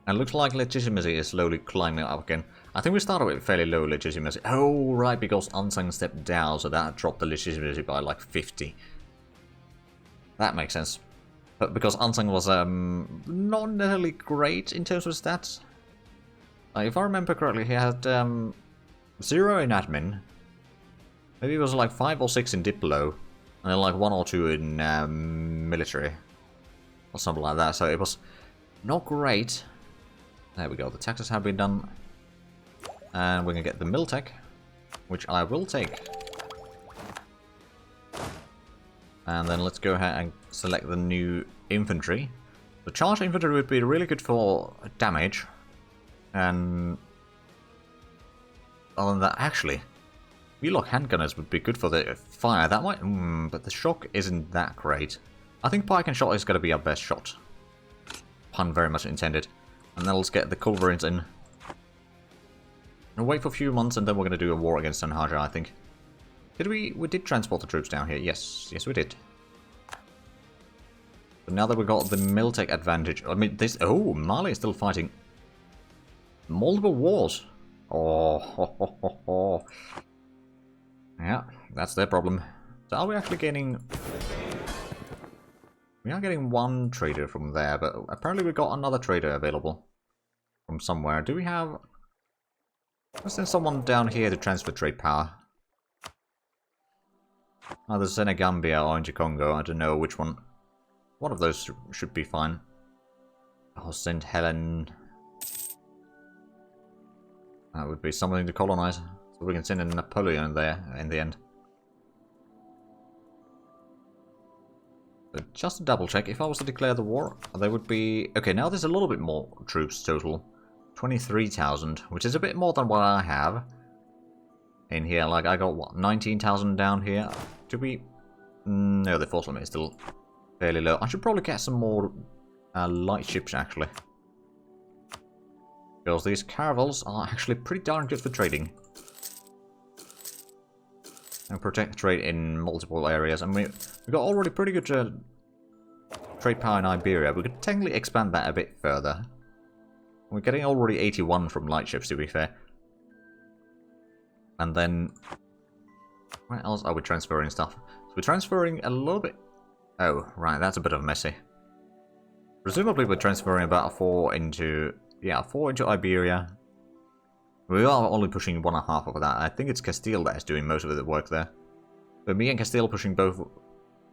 And it looks like legitimacy is slowly climbing up again. I think we started with fairly low legitimacy. Oh, right, because Unsung stepped down, so that dropped the legitimacy by like 50. That makes sense. But because Unsung was not necessarily great in terms of stats. If I remember correctly, he had 0 in admin. Maybe it was like 5 or 6 in Diplo. And then like 1 or 2 in military. Or something like that. So it was not great. There we go. The taxes have been done. And we're going to get the mill tech. Which I will take. And then let's go ahead and select the new infantry. The charge infantry would be really good for damage. And other than that, actually, Wheelock handgunners would be good for the fire. That might, but the shock isn't that great. I think pike and shot is going to be our best shot. Pun very much intended. And then let's get the culverins in. And wait for a few months, and then we're going to do a war against Sanhaja, I think. Did we did transport the troops down here? Yes, we did. But now that we got the Miltech advantage, I mean, this. Oh, Mali is still fighting multiple wars. Oh, yeah, that's their problem. So are we actually getting? We are getting one trader from there, but apparently we got another trader available from somewhere. Do we have? Let's send someone down here to transfer trade power. Either Senegambia or into Congo. I don't know which one. One of those should be fine. I'll send Helen. That would be something to colonize. So we can send in Napoleon there in the end. But just to double check, if I was to declare the war, there would be... Okay, now there's a little bit more troops total. 23,000, which is a bit more than what I have. In here, like I got what, 19,000 down here. Do we... No, the force limit is still fairly low. I should probably get some more light ships, actually. Because these caravels are actually pretty darn good for trading. And protect trade in multiple areas. And we got already pretty good trade power in Iberia. We could technically expand that a bit further. We're getting already 81 from light ships, to be fair. And then... Where else are we transferring stuff? So we're transferring a little bit... Oh, right, that's a bit of messy. Presumably we're transferring about 4 into... Yeah, 4 into Iberia. We are only pushing 1.5 of that. I think it's Castile that is doing most of the work there. But me and Castile pushing both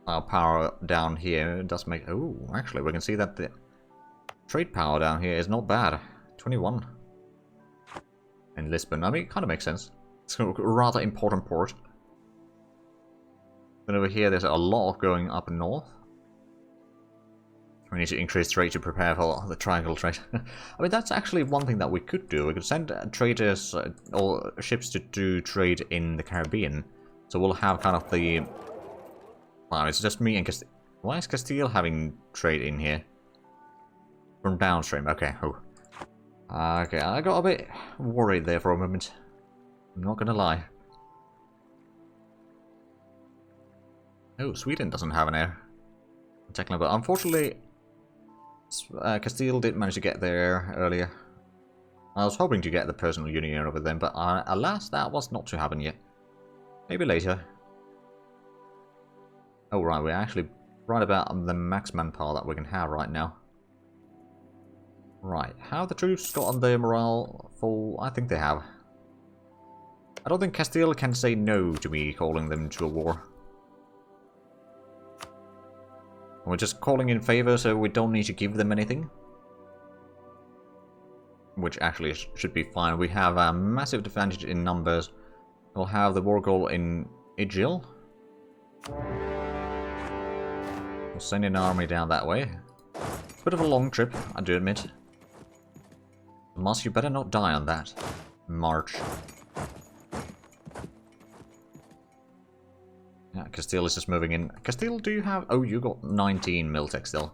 our power down here does make... Oh, actually, we can see that the trade power down here is not bad. 21. In Lisbon. I mean, it kind of makes sense. It's a rather important port. Then over here, there's a lot going up north. We need to increase trade to prepare for the triangle trade. I mean, that's actually one thing that we could do. We could send traders or ships to do trade in the Caribbean. So we'll have kind of the... Wow, it's just me and Castile. Why is Castile having trade in here? From downstream. Okay, oh. Okay, I got a bit worried there for a moment. I'm not gonna lie. Oh, Sweden doesn't have an air. Technically, but unfortunately, Castile did manage to get there earlier. I was hoping to get the personal union over them, but alas, that was not to happen yet. Maybe later. Oh right, we're actually right about the max manpower that we can have right now. Right, have the troops gotten their morale full? I think they have. I don't think Castile can say no to me calling them to a war. We're just calling in favor, so we don't need to give them anything. Which actually should be fine. We have a massive advantage in numbers. We'll have the war goal in Igil. We'll send an army down that way. Bit of a long trip, I do admit. Mas, you better not die on that march. Yeah, Castile is just moving in. Castile, do you have... Oh, you got 19 Miltech still.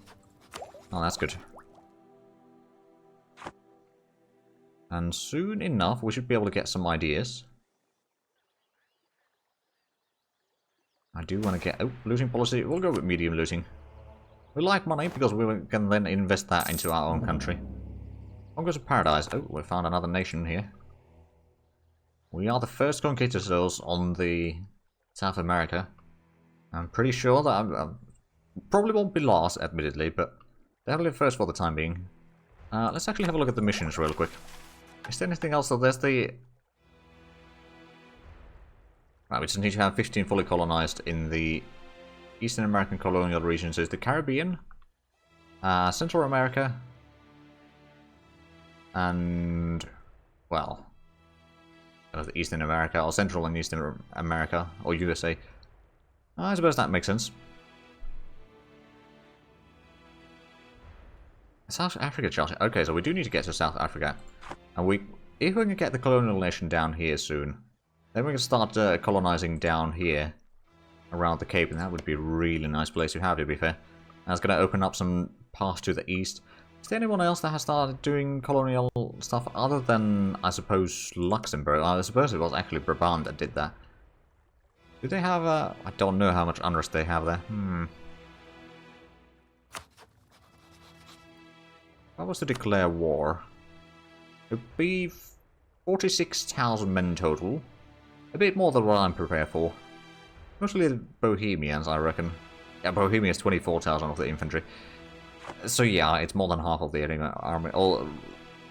Oh, that's good. And soon enough, we should be able to get some ideas. I do want to get... Oh, looting policy. We'll go with medium looting. We like money because we can then invest that into our own country. Conquest of Paradise. Oh, we found another nation here. We are the first conquistadors on the South America. I'm pretty sure that I probably won't be last, admittedly, but definitely first for the time being. Let's actually have a look at the missions real quick. Is there anything else? So there's the... Right, we just need to have 15 fully colonized in the Eastern American colonial regions. There's the Caribbean, Central America, and, well, Eastern America, or Central and Eastern America, or USA. I suppose that makes sense. South Africa charter. Okay, so we do need to get to South Africa. And if we can get the colonial nation down here soon, then we can start colonizing down here around the Cape, and that would be a really nice place to have, to be fair. That's going to open up some paths to the east. Is there anyone else that has started doing colonial stuff other than, I suppose, Luxembourg? I suppose it was actually Brabant that did that. Do they have a... I don't know how much unrest they have there. If I was to declare war, it would be 46,000 men total. A bit more than what I'm prepared for. Mostly the Bohemians, I reckon. Yeah, Bohemia is 24,000 of the infantry. So yeah, it's more than half of the enemy army. Or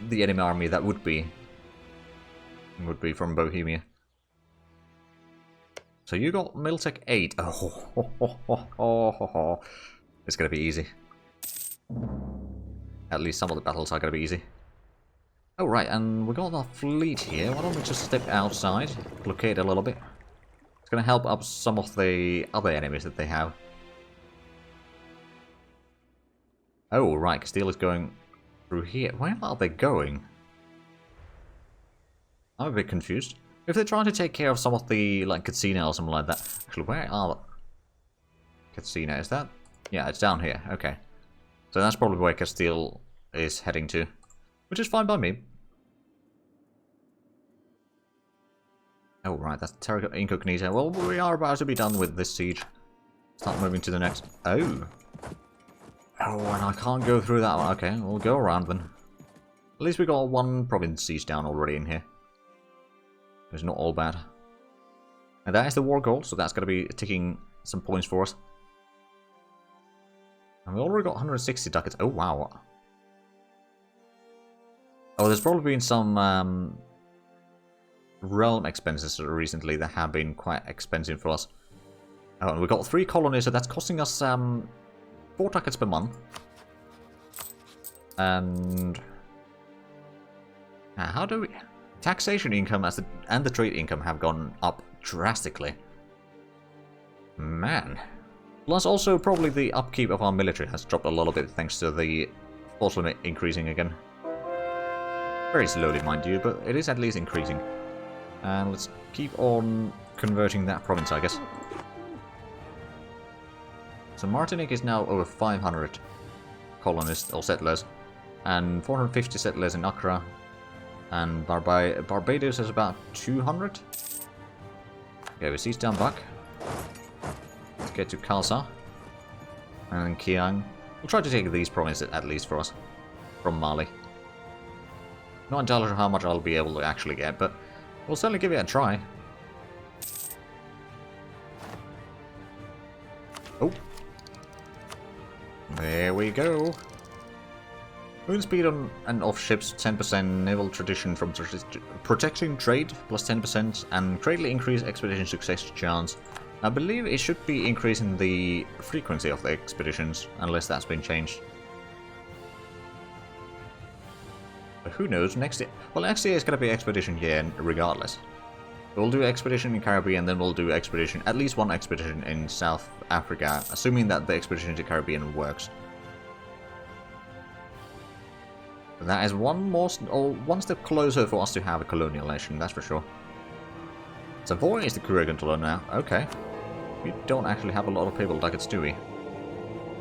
the enemy army that would be from Bohemia. So you got Miltech 8. Oh, it's gonna be easy. At least some of the battles are gonna be easy. Oh right, and we got our fleet here. Why don't we just step outside, blockade a little bit? It's gonna help up some of the other enemies that they have. Oh right, Castile is going through here. Where are they going? I'm a bit confused. If they're trying to take care of some of the, like, Casino or something like that. Actually, where are the... Casino, is that? Yeah, it's down here. Okay. So that's probably where Castile is heading to. Which is fine by me. Oh, right, that's Terra Incognita. Well, we are about to be done with this siege. Start moving to the next... Oh! Oh, and I can't go through that one. Okay, we'll go around then. At least we got one province siege down already in here. It's not all bad. And that is the war goal, so that's going to be ticking some points for us. And we already got 160 ducats. Oh, wow. Oh, there's probably been some realm expenses recently that have been quite expensive for us. Oh, and we got 3 colonies, so that's costing us 4 ducats per month. And... how do we... Taxation income and the trade income have gone up drastically. Man. Plus also probably the upkeep of our military has dropped a little bit thanks to the force limit increasing again. Very slowly, mind you, but it is at least increasing. And let's keep on converting that province, I guess. So Martinique is now over 500 colonists or settlers, and 450 settlers in Accra. And Barbados is about 200. Okay, we siege down back. Let's get to Khalsa. And then Kiang. We'll try to take these provinces at least for us. From Mali. Not entirely sure how much I'll be able to actually get, but we'll certainly give it a try. Oh. There we go. Moon speed on and off ships 10%, naval tradition from protecting trade plus 10%, and greatly increase expedition success chance. I believe it should be increasing the frequency of the expeditions, unless that's been changed. But who knows, next year... Well, next year is going to be expedition year regardless. We'll do expedition in Caribbean, then we'll do expedition, at least one expedition in South Africa, assuming that the expedition to Caribbean works. That is one step closer for us to have a colonial nation, that's for sure. Savoy is the career controller now. Okay. We don't actually have a lot of people ducats, do we?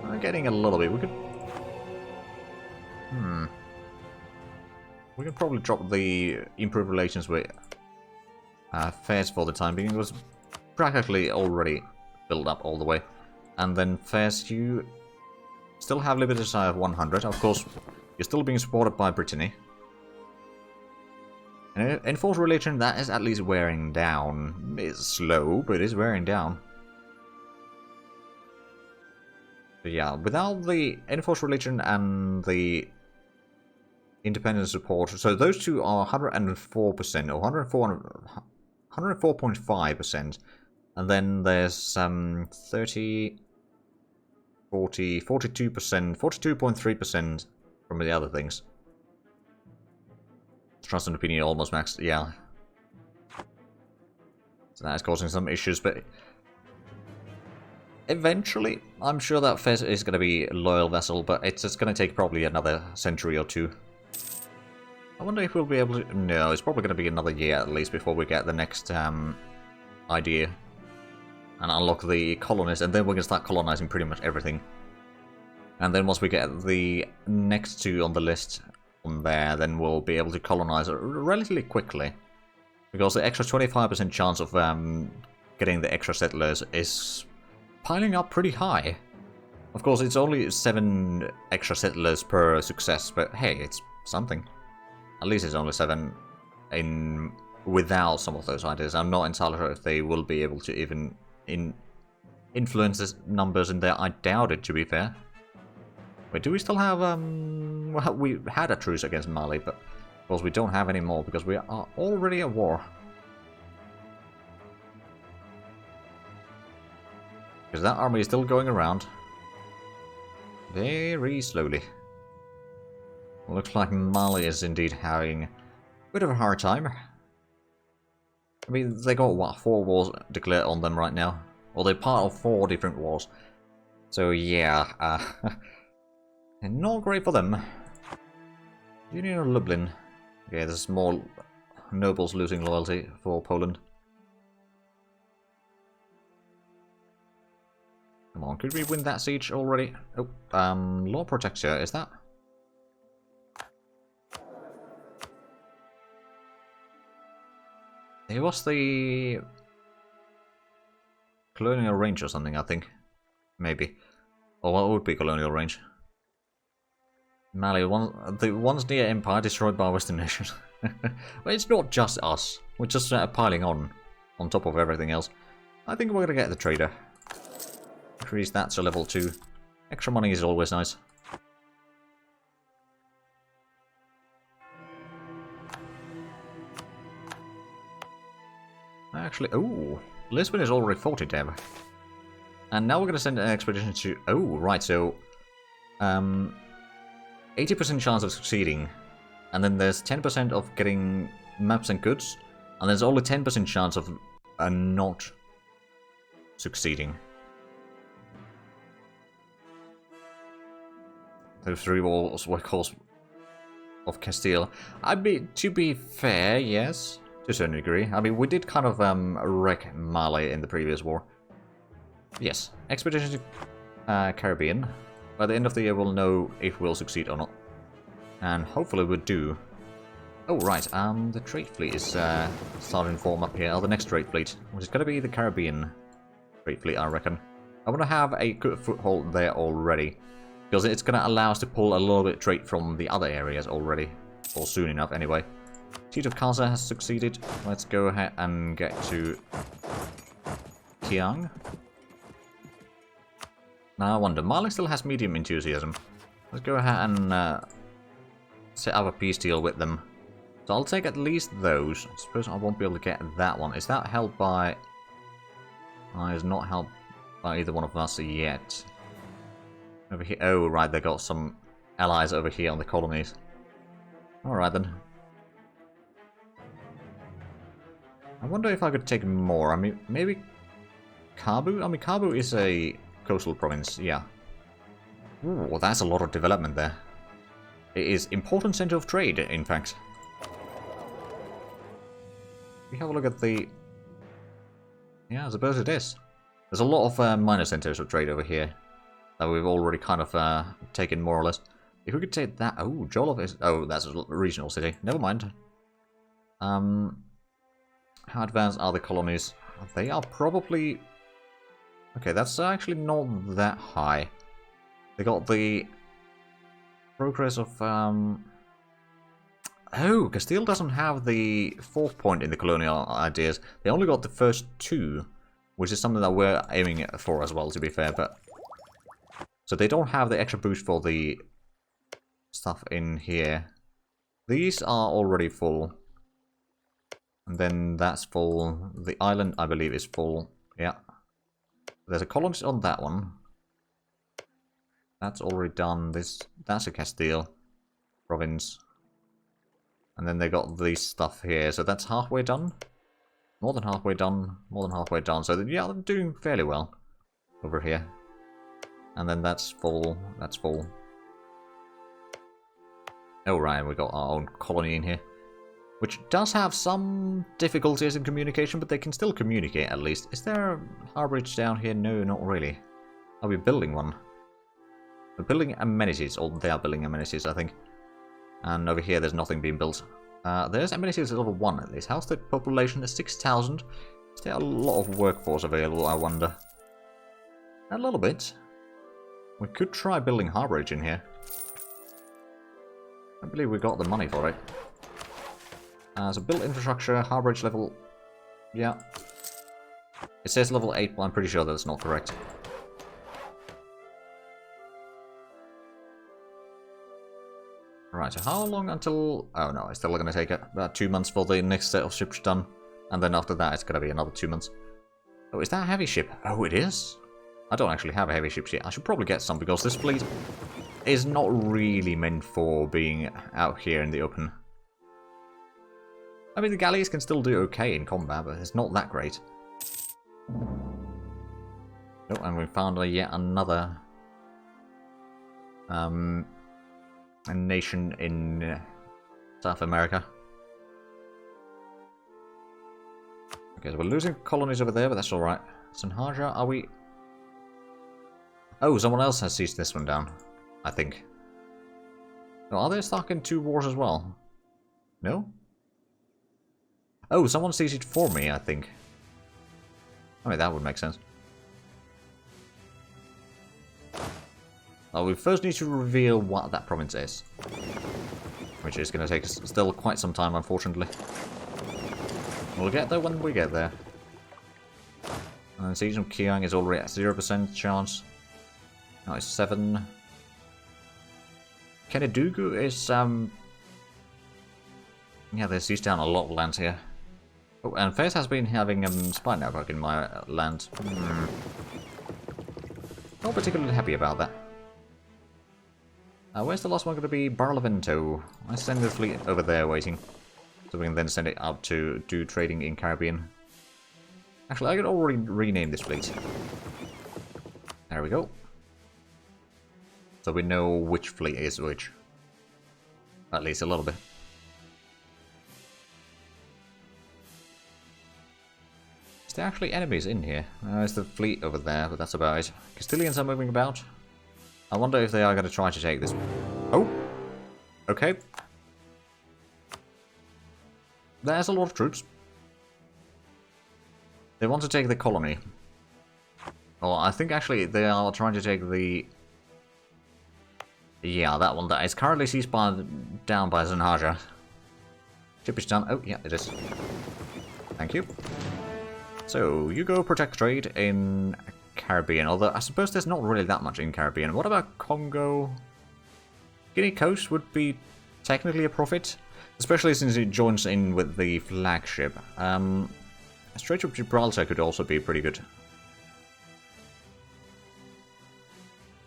I'm getting a little bit. We could... We can probably drop the improved relations with Fairs for the time being. It was practically already built up all the way. And then Fairs, you still have Liberty Side of 100. Of course, you're still being supported by Brittany. Enforced religion, that is at least wearing down. It's slow, but it's wearing down. But yeah, without the enforced religion and the independent support, so those two are 104% or 104.5%, and then there's 30, 40, 42%, 42.3% from the other things. Trust and opinion almost maxed, yeah. So that is causing some issues, but eventually, I'm sure that Fez is going to be a loyal vassal, but it's going to take probably another century or two. I wonder if we'll be able to... No, it's probably going to be another year at least before we get the next idea. And unlock the colonies, and then we can start colonizing pretty much everything. And then once we get the next two on the list on there, then we'll be able to colonize relatively quickly. Because the extra 25% chance of getting the extra settlers is piling up pretty high. Of course, it's only 7 extra settlers per success, but hey, it's something. At least it's only 7 without some of those ideas. I'm not entirely sure if they will be able to even influence the numbers in there. I doubt it, to be fair. Wait, do we still have... well, we had a truce against Mali, but of course we don't have any more because we are already at war. Because that army is still going around. Very slowly. Looks like Mali is indeed having a bit of a hard time. I mean, they got, what, 4 wars declared on them right now? Well, they're part of 4 different wars. So, yeah, not great for them. Union of Lublin. Okay, there's more nobles losing loyalty for Poland. Come on, could we win that siege already? Oh, Law Protector, is that? It was the colonial range or something, I think. Maybe. Or what would be colonial range? Mali, the once near empire destroyed by Western nations. Well, it's not just us. We're just piling on top of everything else. I think we're gonna get the trader. Increase that to level 2. Extra money is always nice. Actually, oh, Lisbon is already 40 dev. And now we're going to send an expedition to... Oh, right, so... 80% chance of succeeding. And then there's 10% of getting maps and goods. And there's only 10% chance of not succeeding. Those 3 walls were cause of Castile. To be fair, yes. To a certain degree. I mean, we did kind of wreck Mali in the previous war. Yes, expedition to Caribbean. By the end of the year, we'll know if we'll succeed or not. And hopefully we do. Oh, right, the trade fleet is starting to form up here. Oh, the next trade fleet, which is going to be the Caribbean trade fleet, I reckon. I want to have a good foothold there already. Because it's going to allow us to pull a little bit trade from the other areas already. Or soon enough, anyway. Siege of Casa has succeeded. Let's go ahead and get to Kiang. Now I wonder, Mali still has medium enthusiasm. Let's go ahead and set up a peace deal with them. So I'll take at least those. I suppose I won't be able to get that one. Is that held by... it's not held by either one of us yet. Over here. Oh, right, they got some allies over here on the colonies. Alright then. I wonder if I could take more. I mean, maybe Kabu? I mean, Kabu is a coastal province, yeah. Ooh, that's a lot of development there. It is important center of trade, in fact. We have a look at the... Yeah, I suppose it is. There's a lot of minor centers of trade over here that we've already kind of taken more or less. If we could take that... Oh, Jolov is... Oh, that's a regional city. Never mind. How advanced are the colonies? They are probably... Okay, that's actually not that high. They got the progress of Oh, Castile doesn't have the 4th point in the colonial ideas. They only got the first 2, which is something that we're aiming for as well, to be fair. But so they don't have the extra boost for the stuff in here. These are already full. And then that's full. The island, I believe, is full. Yeah. There's a colony on that one. That's already done. That's a Castile province. And then they got this stuff here, so that's halfway done. More than halfway done. More than halfway done. So yeah, they're doing fairly well over here. And then that's full. That's full. Oh right, we got our own colony in here, which does have some difficulties in communication, but they can still communicate at least. Is there a harborage down here? No, not really. Are we building one? We're building amenities, or they are building amenities, I think. And over here, there's nothing being built. There's amenities at level 1 at least. How's the population? There's 6,000. Is there a lot of workforce available, I wonder? A little bit. We could try building harborage in here. I believe we got the money for it. So build infrastructure, harborage level... Yeah. It says level 8, but I'm pretty sure that's not correct. Right, so how long until... Oh no, it's still going to take about 2 months for the next set of ships done. And then after that, it's going to be another 2 months. Oh, is that a heavy ship? Oh, it is? I don't actually have a heavy ship yet. I should probably get some, because this fleet is not really meant for being out here in the open. I mean, the galleys can still do okay in combat, but it's not that great. Oh, and we found yet another... a nation in South America. Okay, so we're losing colonies over there, but that's alright. Sanhaja, are we... Oh, someone else has seized this one down, I think. Oh, are they stuck in 2 wars as well? No? Oh, someone seized it for me, I think. I mean, that would make sense. Well, we first need to reveal what that province is. Which is going to take us still quite some time, unfortunately. We'll get there when we get there. And Siege of Kiang is already at 0% chance. Now it's 7. Kenedugu is, yeah, they've seized down a lot of land here. Oh, and Fez has been having spy network in my land. Not particularly happy about that. Where's the last one going to be? Barlavento. I send the fleet over there waiting. So we can then send it out to do trading in Caribbean. Actually, I could already rename this fleet. There we go. So we know which fleet is which. At least a little bit. Is there actually enemies in here? There's the fleet over there, but that's about it. Castilians are moving about. I wonder if they are going to try to take this. Oh! Okay. There's a lot of troops. They want to take the colony. Well, I think actually they are trying to take the... Yeah, that one that is currently seized down by Zanhaja. Ship is done. Oh, yeah, it is. Thank you. So, you go protect trade in Caribbean, although I suppose there's not really that much in Caribbean. What about Congo? Guinea Coast would be technically a profit, especially since it joins in with the flagship. Strait of Gibraltar could also be pretty good.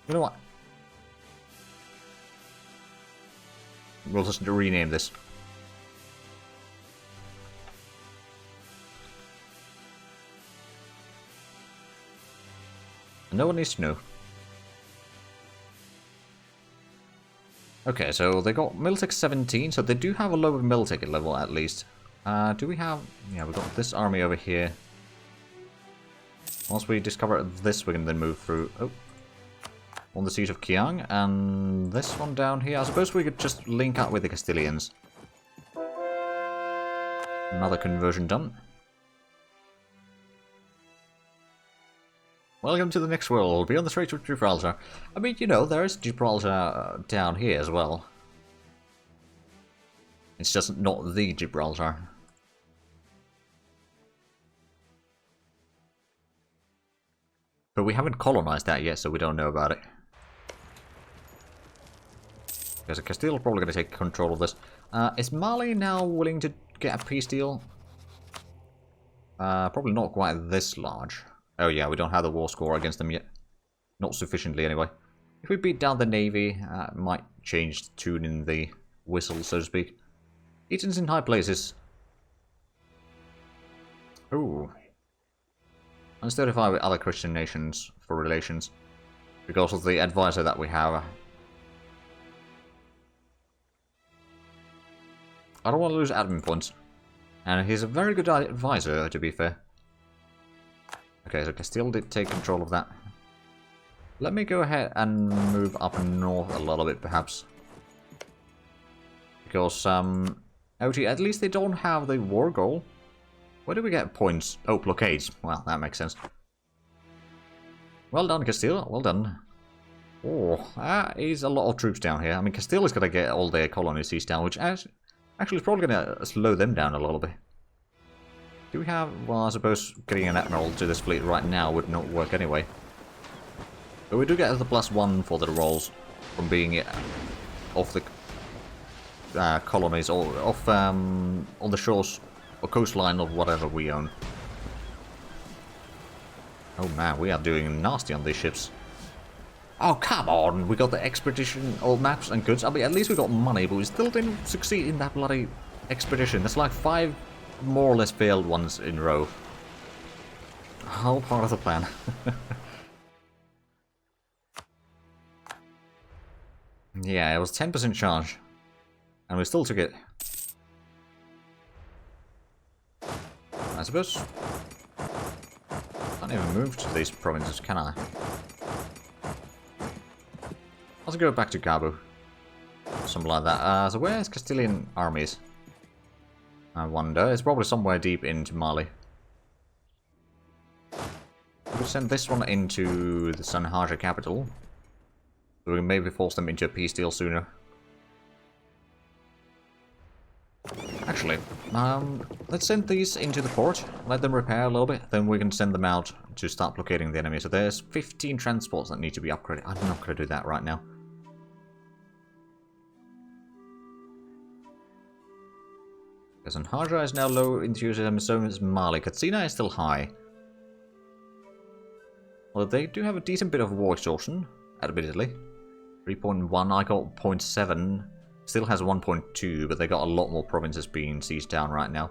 You know what? We'll just rename this. No one needs to know. Okay, so they got Miltech 17, so they do have a lower Miltech level at least. Do we have... Yeah, we've got this army over here. Once we discover this, we can then move through... Oh. On the siege of Kiang, and this one down here. I suppose we could just link up with the Castilians. Another conversion done. Welcome to the next world, beyond the Strait of Gibraltar. I mean, you know, there is Gibraltar down here as well. It's just not the Gibraltar. But we haven't colonized that yet, so we don't know about it. Because Castile is probably going to take control of this. Is Mali now willing to get a peace deal? Probably not quite this large. Oh yeah, we don't have the war score against them yet. Not sufficiently anyway. If we beat down the navy, it might change the tune in the whistle, so to speak. Eton's in high places. Ooh. Let's 35 with other Christian nations for relations. Because of the advisor that we have. I don't want to lose admin points. And he's a very good advisor, to be fair. Okay, so Castile did take control of that. Let me go ahead and move up north a little bit, perhaps. Because, OT, at least they don't have the war goal. Where do we get points? Oh, blockades. Well, that makes sense. Well done, Castile. Well done. Oh, that is a lot of troops down here. I mean, Castile is going to get all their colonies seized down, which actually is probably going to slow them down a little bit. Do we have... Well, I suppose getting an admiral to this fleet right now would not work anyway. But we do get the +1 for the rolls from being off the colonies or off on the shores or coastline of whatever we own. Oh man, we are doing nasty on these ships. Oh come on, we got the expedition or maps and goods. I mean, at least we got money, but we still didn't succeed in that bloody expedition. That's like 5 more or less failed ones in a row. All part of the plan. Yeah, it was 10% charge. And we still took it. I suppose... I can't even move to these provinces, can I? Let's go back to Cabo. Something like that. So where's Castilian armies? I wonder. It's probably somewhere deep into Mali. We could send this one into the Sanhaja capital. So we can maybe force them into a peace deal sooner. Actually, let's send these into the port, let them repair a little bit, then we can send them out to start blockading the enemy. So there's 15 transports that need to be upgraded. I'm not going to do that right now. Because Sanhaja is now low enthusiasm, so is Mali. Katsina is still high. Well, they do have a decent bit of war exhaustion, admittedly. 3.1, I got 0.7. Still has 1.2, but they got a lot more provinces being seized down right now.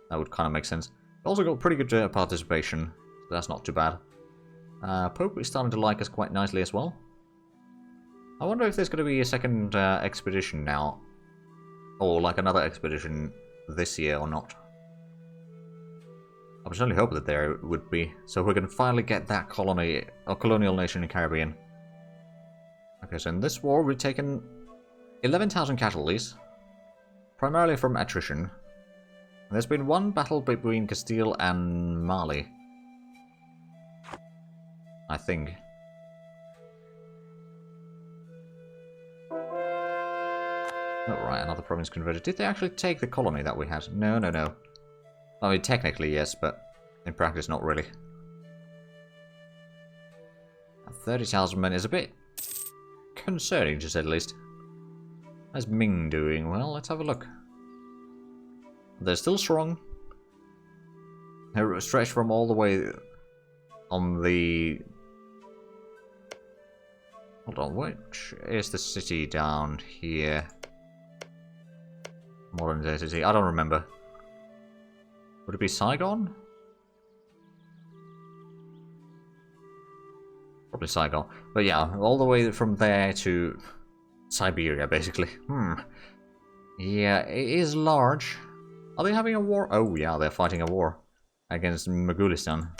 That would kind of make sense. They also got pretty good participation, so that's not too bad. Pope is starting to like us quite nicely as well. I wonder if there's going to be a second expedition now. Or like another expedition this year or not. I certainly hope that there would be. So we can finally get that colony, or colonial nation in the Caribbean. Okay, so in this war we've taken 11,000 casualties, primarily from attrition. There's been one battle between Castile and Mali, I think. Alright, another province converted. Did they actually take the colony that we had? No, no, no. I mean, technically yes, but in practice not really. 30,000 men is a bit concerning, to say the least. How's Ming doing? Well, let's have a look. They're still strong. They're stretched from all the way on the... Hold on, which is the city down here? Modern day city, I don't remember. Would it be Saigon? Probably Saigon. But yeah, all the way from there to Siberia, basically. Yeah, it is large. Are they having a war? Oh yeah, they're fighting a war against Mogulistan.